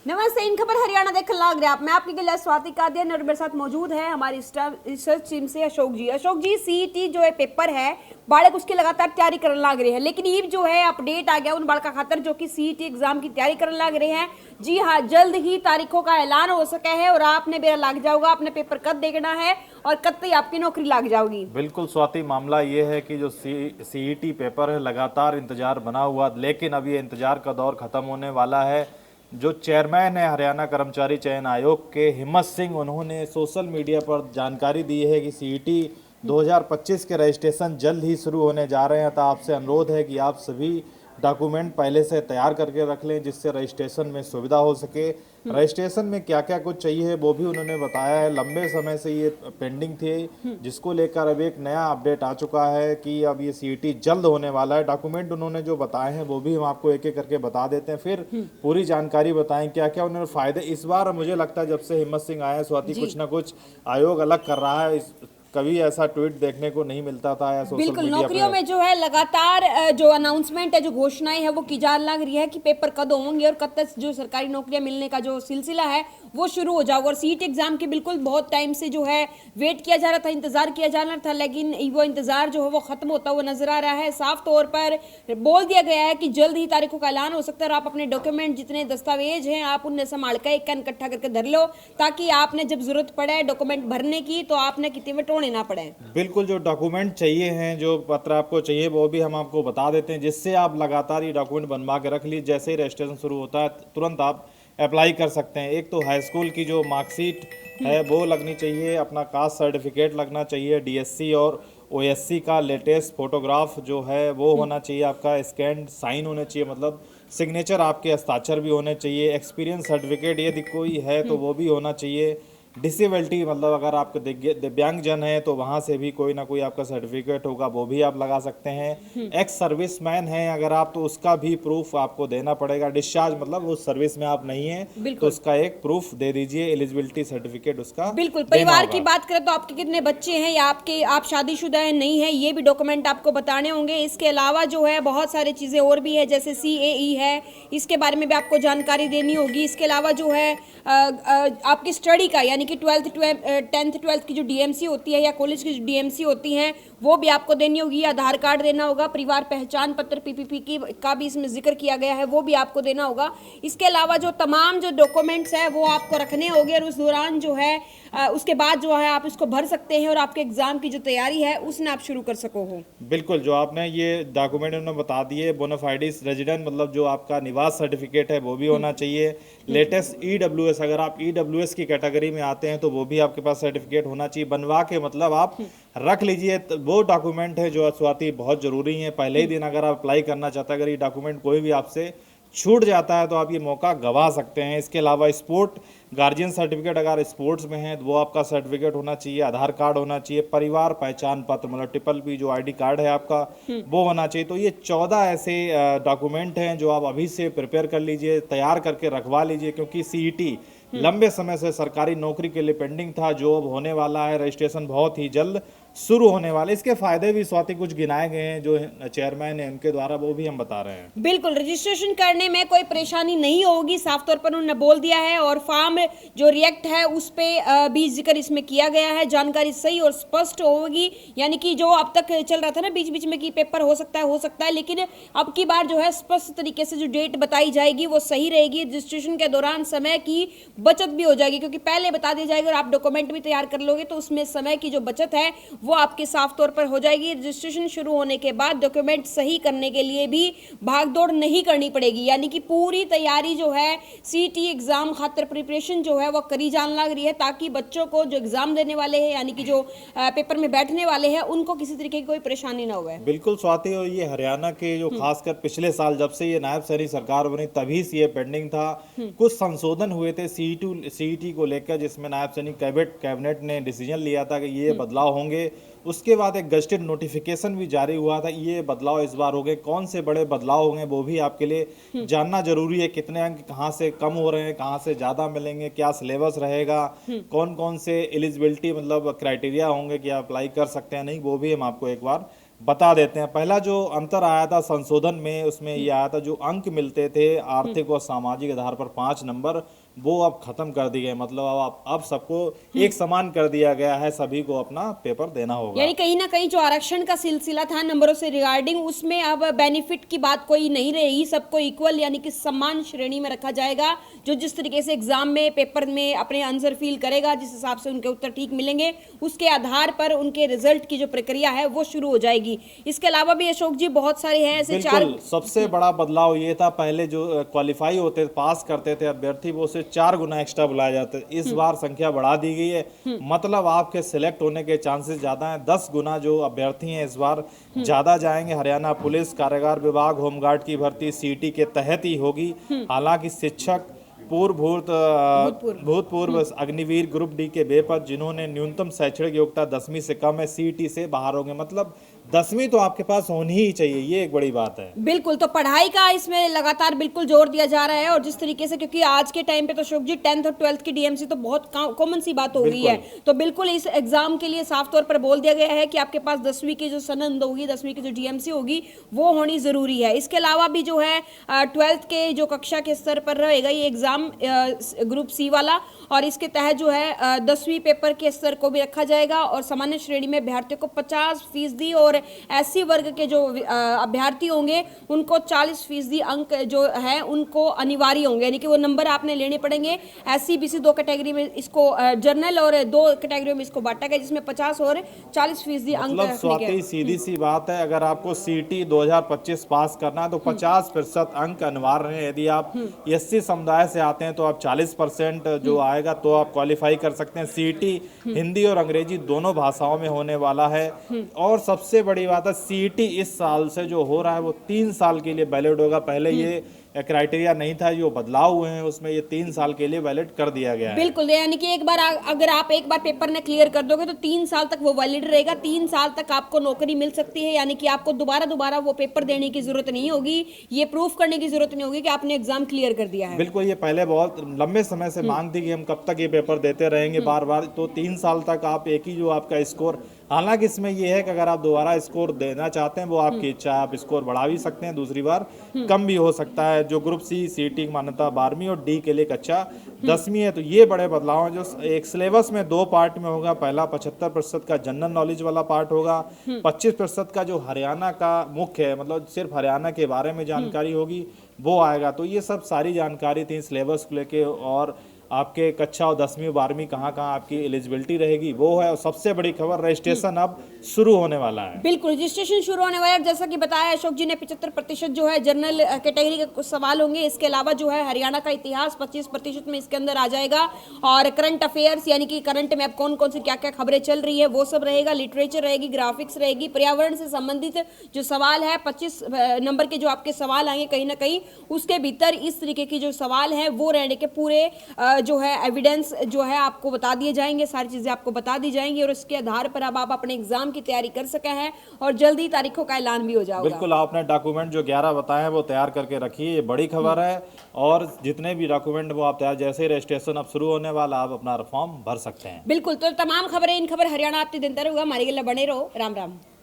नमस्ते, इन खबर हरियाणा देख लाग रहे आप। मैं आपके लिए स्वाति कादियान और मेरे साथ मौजूद है हमारी रिसर्च टीम से अशोक जी। अशोक जी, सीईटी जो है पेपर है बालक उसकी लगातार तैयारी करने लग रहे हैं, लेकिन ये जो है अपडेट आ गया उन बालका खातर जो कि सीईटी एग्जाम की तैयारी करने लग रहे हैं। जी हाँ, जल्द ही तारीखों का ऐलान हो सका है और आपने बेरा लग जाओगा, अपने पेपर कब देखना है और कब तक आपकी नौकरी लग जाओगी। बिल्कुल स्वाति, मामला ये है कि जो सीईटी पेपर है लगातार इंतजार बना हुआ, लेकिन अब ये इंतजार का दौर खत्म होने वाला है। जो चेयरमैन है हरियाणा कर्मचारी चयन आयोग के, हिम्मत सिंह, उन्होंने सोशल मीडिया पर जानकारी दी है कि सीईटी 2025 के रजिस्ट्रेशन जल्द ही शुरू होने जा रहे हैं। तो आपसे अनुरोध है कि आप सभी डॉक्यूमेंट पहले से तैयार करके रख लें जिससे रजिस्ट्रेशन में सुविधा हो सके। रजिस्ट्रेशन में क्या क्या कुछ चाहिए वो भी उन्होंने बताया है। लंबे समय से ये पेंडिंग थी, जिसको लेकर अब एक नया अपडेट आ चुका है कि अब ये सीईटी जल्द होने वाला है। डॉक्यूमेंट उन्होंने जो बताए हैं वो भी हम आपको एक एक करके बता देते हैं, फिर पूरी जानकारी बताएं क्या क्या उन्होंने फायदे। इस बार मुझे लगता है जब से हिम्मत सिंह आए स्वाति, कुछ ना कुछ आयोग अलग कर रहा है। कभी ऐसा ट्वीट देखने को नहीं मिलता था या सोशल बिल्कुल, मीडिया नौकरियों में जो है लगातार जो अनाउंसमेंट है, जो घोषणाएं है वो की जाने लग रही है कि पेपर कब होंगे और कब तक जो सरकारी नौकरियां मिलने का जो सिलसिला है वो शुरू हो जाएगा। और सीट एग्जाम की बिल्कुल बहुत टाइम से जो है वेट किया जा रहा था, इंतजार किया जा रहा था, लेकिन वो इंतजार जो है वो खत्म होता हुआ नजर आ रहा है। साफ तौर पर बोल दिया गया है कि जल्द ही तारीखों का ऐलान हो सकता है और आप अपने डॉक्यूमेंट जितने दस्तावेज हैं आप उन्हें संभाल कर एक इकट्ठा करके धर लो, ताकि आपने जब जरूरत पड़े डॉक्यूमेंट भरने की तो आपने कितने में टोने ना पड़े। बिल्कुल, जो डॉक्यूमेंट चाहिए हैं, जो पत्र आपको चाहिए वो भी हम आपको बता देते हैं, जिससे आप लगातार ये डॉक्यूमेंट बनवा के रख लीजिए। जैसे ही रजिस्ट्रेशन शुरू होता है तुरंत आप अप्लाई कर सकते हैं। एक तो हाई स्कूल की जो मार्कशीट है वो लगनी चाहिए, अपना कास्ट सर्टिफिकेट लगना चाहिए, डीएससी और ओएससी का लेटेस्ट फोटोग्राफ जो है वो होना चाहिए, आपका स्कैन साइन होने चाहिए, मतलब सिग्नेचर आपके हस्ताक्षर भी होने चाहिए। एक्सपीरियंस सर्टिफिकेट यदि कोई है तो वो भी होना चाहिए। डिसेबिलिटी मतलब अगर आपको दिव्यांग जन है तो वहाँ से भी कोई ना कोई आपका सर्टिफिकेट होगा, वो भी आप लगा सकते हैं। एक्स सर्विसमैन है अगर आप तो उसका भी प्रूफ आपको देना पड़ेगा। डिस्चार्ज मतलब उस सर्विस में आप नहीं है तो उसका एक प्रूफ दे दीजिए, एलिजिबिलिटी सर्टिफिकेट उसका। बिल्कुल, परिवार की बात करें तो आपके कितने बच्चे हैं या आप शादीशुदा है नहीं है, ये भी डॉक्यूमेंट आपको बताने होंगे। इसके अलावा जो है बहुत सारी चीज़ें और भी है, जैसे CAE है, इसके बारे में भी आपको जानकारी देनी होगी। इसके अलावा जो है आपकी स्टडी का यानी कि 10th 12th की जो DMC होती है या कॉलेज की जो DMC होती हैं वो भी आपको देनी होगी। आधार कार्ड देना होगा, परिवार पहचान पत्र PPP का भी इसमें जिक्र किया गया है, वो भी आपको देना होगा। इसके अलावा जो तमाम जो डॉक्यूमेंट्स है वो आपको रखने होंगे और उस दौरान जो है उसके बाद जो है आप इसको भर सकते हैं और आपके एग्जाम की जो तैयारी है उसने आप शुरू कर सको हो। बिल्कुल, जो आपने ये डॉक्यूमेंट उन्होंने बता दिए, बोनाफाइडिस रेजिडेंट मतलब जो आपका निवास सर्टिफिकेट है वो भी होना चाहिए। लेटेस्ट EWS, अगर आप EWS की कैटेगरी में आते हैं तो वो भी आपके पास सर्टिफिकेट होना चाहिए। बनवा के मतलब आप रख लीजिए। तो वो डॉक्यूमेंट है जो स्वाति बहुत ज़रूरी है। पहले ही दिन अगर आप अप्लाई करना चाहते हैं, अगर ये डॉक्यूमेंट कोई भी आपसे छूट जाता है तो आप ये मौका गंवा सकते हैं। इसके अलावा स्पोर्ट गार्जियन सर्टिफिकेट, अगर स्पोर्ट्स में है तो वो आपका सर्टिफिकेट होना चाहिए। आधार कार्ड होना चाहिए, परिवार पहचान पत्र मतलब PPP जो ID कार्ड है आपका वो होना चाहिए। तो ये 14 ऐसे डॉक्यूमेंट हैं जो आप अभी से प्रिपेयर कर लीजिए, तैयार करके रखवा लीजिए, क्योंकि सीईटी लंबे समय से सरकारी नौकरी के लिए पेंडिंग था, जो अब होने वाला है। रजिस्ट्रेशन बहुत ही जल्द शुरू होने वाले। इसके फायदे भी स्वाति कुछ गिनाए गए हैं जो चेयरमैन है उनके द्वारा, वो भी हम बता रहे हैं। बिल्कुल, रजिस्ट्रेशन करने में कोई परेशानी नहीं होगी, साफ तौर पर उन्होंने बोल दिया है। और फॉर्म जो रिएक्ट है उस पे भी जिक्र इसमें किया गया है। जानकारी सही और स्पष्ट होगी, यानी कि जो अब तक चल रहा था ना बीच बीच में कि पेपर हो सकता है, लेकिन अब की बार जो है स्पष्ट तरीके से जो डेट बताई जाएगी वो सही रहेगी। रजिस्ट्रेशन के दौरान समय की बचत भी हो जाएगी, क्योंकि पहले बता दिया जाएगा और आप डॉक्यूमेंट भी तैयार कर लोगे तो उसमें समय की जो बचत है वो आपके साफ तौर पर हो जाएगी। रजिस्ट्रेशन शुरू होने के बाद डॉक्यूमेंट सही करने के लिए भी भागदौड़ नहीं करनी पड़ेगी, यानी कि पूरी तैयारी जो है सीटी एग्जाम खातिर प्रिपरेशन जो है वो करी जाने लग रही है, ताकि बच्चों को जो एग्जाम देने वाले हैं यानी कि जो पेपर में बैठने वाले हैं उनको किसी तरीके की कोई परेशानी ना हो। बिल्कुल स्वाति, और ये हरियाणा के जो खासकर पिछले साल जब से ये नायब सैनिक सरकार बनी तभी से ये पेंडिंग था। कुछ संशोधन हुए थे सीईटी को लेकर, जिसमें नायब सैनिक कैबिनेट ने डिसीजन लिया था कि ये बदलाव होंगे। उसके बाद एक गजटेड नोटिफिकेशन भी जारी हुआ था, ये बदलाव इस बार हो गए। कौन से बड़े बदलाव होंगे वो भी आपके लिए जानना जरूरी है। कितने अंक कहाँ से कम हो रहे हैं, कहाँ से ज़्यादा मिलेंगे, क्या सिलेबस रहेगा, कौन कौन से एलिजिबिलिटी मतलब क्राइटेरिया होंगे कि आप अप्लाई कर सकते हैं नहीं, वो भी हम आपको एक बार बता देते हैं। पहला जो अंतर आया था संशोधन में, उसमें ये आया था जो अंक मिलते थे आर्थिक और सामाजिक आधार पर 5 नंबर, वो अब खत्म कर दिए गए। मतलब अब सबको एक समान कर दिया गया है, सभी को अपना पेपर देना होगा। यानी कहीं ना कहीं जो आरक्षण का सिलसिला था नंबरों से रिगार्डिंग, उसमें अब बेनिफिट की बात कोई नहीं रहेगी, सबको इक्वल यानी कि समान श्रेणी में रखा जाएगा। जो जिस तरीके से एग्जाम में पेपर में अपने आंसर फिल करेगा, जिस हिसाब से उनके उत्तर ठीक मिलेंगे, उसके आधार पर उनके रिजल्ट की जो प्रक्रिया है वो शुरू हो जाएगी। इसके अलावा भी अशोक जी बहुत सारे हैं ऐसे बिल्कुल, सबसे बड़ा बदलाव ये था, पहले जो क्वालिफाई होते पास करते थे अभ्यर्थी, वो से 4 गुना एक्स्ट्रा बुलाए जाते। इस बार संख्या बढ़ा दी गई है, मतलब आपके सिलेक्ट होने के चांसेस ज्यादा हैं। 10 गुना जो अभ्यर्थी हैं इस बार ज्यादा जाएंगे। हरियाणा पुलिस, कारागार विभाग, होमगार्ड की भर्ती सीटी के तहत ही होगी। हालांकि शिक्षक, भूतपूर्व अग्निवीर ग्रुप डी के बेपद जिन्होंने न्यूनतम शैक्षणिक योग्यता 10वीं से कम है, सीटी से बाहर होंगे। मतलब 10वीं तो आपके पास होनी ही चाहिए, ये एक बड़ी बात है। बिल्कुल, तो पढ़ाई का इसमें लगातार बिल्कुल जोर दिया जा रहा है। और जिस तरीके से, क्योंकि आज के टाइम पे तो अशोक जी 10th और 12th की डीएमसी तो बहुत कॉमन सी बात हो गई है, तो बिल्कुल इस एग्जाम के लिए साफ तौर पर बोल दिया गया है कि आपके पास 10वीं की जो सनद होगी, 10वीं की जो डीएमसी होगी, वो होनी जरूरी है। इसके अलावा भी जो है 12th के जो कक्षा के स्तर पर रहेगा ये एग्जाम, ग्रुप सी वाला, और इसके तहत जो है 10वीं पेपर के स्तर को भी रखा जाएगा। और सामान्य श्रेणी में अभ्यर्थियों को 50% और एससी वर्ग के जो अभ्यर्थी होंगे उनको 40% अंक जो है उनको अनिवार्य होंगे, यानी कि वो नंबर आपने लेने पड़ेंगे। एससी बीसी 2 कैटेगरी में इसको, जनरल और 2 कैटेगरी में इसको बांटा गया, जिसमें 50 और 40% अंक मतलब स्वाति सीधी सी बात है, अगर आपको सीटी 2025 पास करना है तो 50% अंक अनिवार्य है। यदि आप एससी समुदाय से आते हैं तो आप 40% जो आएगा तो आप क्वालिफाई कर सकते हैं। सीटी हिंदी और अंग्रेजी दोनों भाषाओं में होने वाला है। और सबसे बड़ी बात है, सीटी इस साल से जो हो रहा है वो 3 साल के लिए वैलिड होगा। पहले ये क्राइटेरिया नहीं था, जो बदलाव हुए हैं उसमें ये 3 साल के लिए वैलिड कर दिया गया है। बिल्कुल, यानी कि एक बार अगर आप एक बार पेपर ने क्लियर कर दोगे तो 3 साल तक वो वैलिड रहेगा। 3 साल तक आपको नौकरी मिल सकती है, यानी कि आपको दोबारा वो पेपर देने की जरूरत नहीं होगी, ये प्रूफ करने की जरूरत नहीं होगी कि आपने एग्जाम क्लियर कर दिया है। बिल्कुल, ये पहले बहुत लंबे समय से मांग थी कि हम कब तक ये पेपर देते रहेंगे बार बार, तो 3 साल तक आप एक ही जो आपका स्कोर, हालांकि इसमें ये है कि अगर आप दोबारा स्कोर देना चाहते हैं वो आपकी इच्छा है, आप स्कोर बढ़ा भी सकते हैं, दूसरी बार कम भी हो सकता है। जो ग्रुप सी सीटी की मान्यता 12वीं और डी के लिए कक्षा 10वीं है। तो ये बड़े बदलाव हैं जो एक सिलेबस में 2 पार्ट में होगा। पहला 75% का जनरल नॉलेज वाला पार्ट होगा, 25% का जो हरियाणा का मुख्य है, मतलब सिर्फ हरियाणा के बारे में जानकारी होगी, वो आएगा। तो ये सब सारी जानकारी थी सिलेबस को लेके, और आपके कक्षा और 10वीं 12वीं कहाँ कहाँ आपकी एलिजिबिलिटी रहेगी वो है। और सबसे बड़ी खबर, रजिस्ट्रेशन अब शुरू होने वाला है। बिल्कुल, रजिस्ट्रेशन शुरू होने वाला है। जैसा कि बताया अशोक जी ने, 75% जो है जनरल कैटेगरी के कुछ सवाल होंगे। इसके अलावा जो है हरियाणा का इतिहास 25% में इसके अंदर आ जाएगा, और करंट अफेयर्स यानी कि करंट में अब कौन कौन सी क्या क्या खबरें चल रही है वो सब रहेगा। लिटरेचर रहेगी, ग्राफिक्स रहेगी, पर्यावरण से संबंधित जो सवाल है 25 नंबर के जो आपके सवाल आएंगे, कहीं ना कहीं उसके भीतर इस तरीके की जो सवाल है वो रहने के पूरे जो है एविडेंस जो है आपको बता दिए जाएंगे, सारी चीजें आपको बता दी जाएंगी, और इसके आधार पर अब आप अपने एग्जाम की तैयारी कर सके हैं, और जल्दी तारीखों का ऐलान भी हो जाएगा। बिल्कुल, आपने डॉक्यूमेंट जो 11 बताए हैं वो तैयार करके रखिए, ये बड़ी खबर है। और जितने भी डॉक्यूमेंट वो आप तैयार, जैसे ही रजिस्ट्रेशन अब शुरू होने वाला, आप अपना फॉर्म भर सकते हैं। बिल्कुल, तो तमाम खबरें इन खबर हरियाणा आपके दिन होगा। हमारे के लिए बने रहो। राम राम।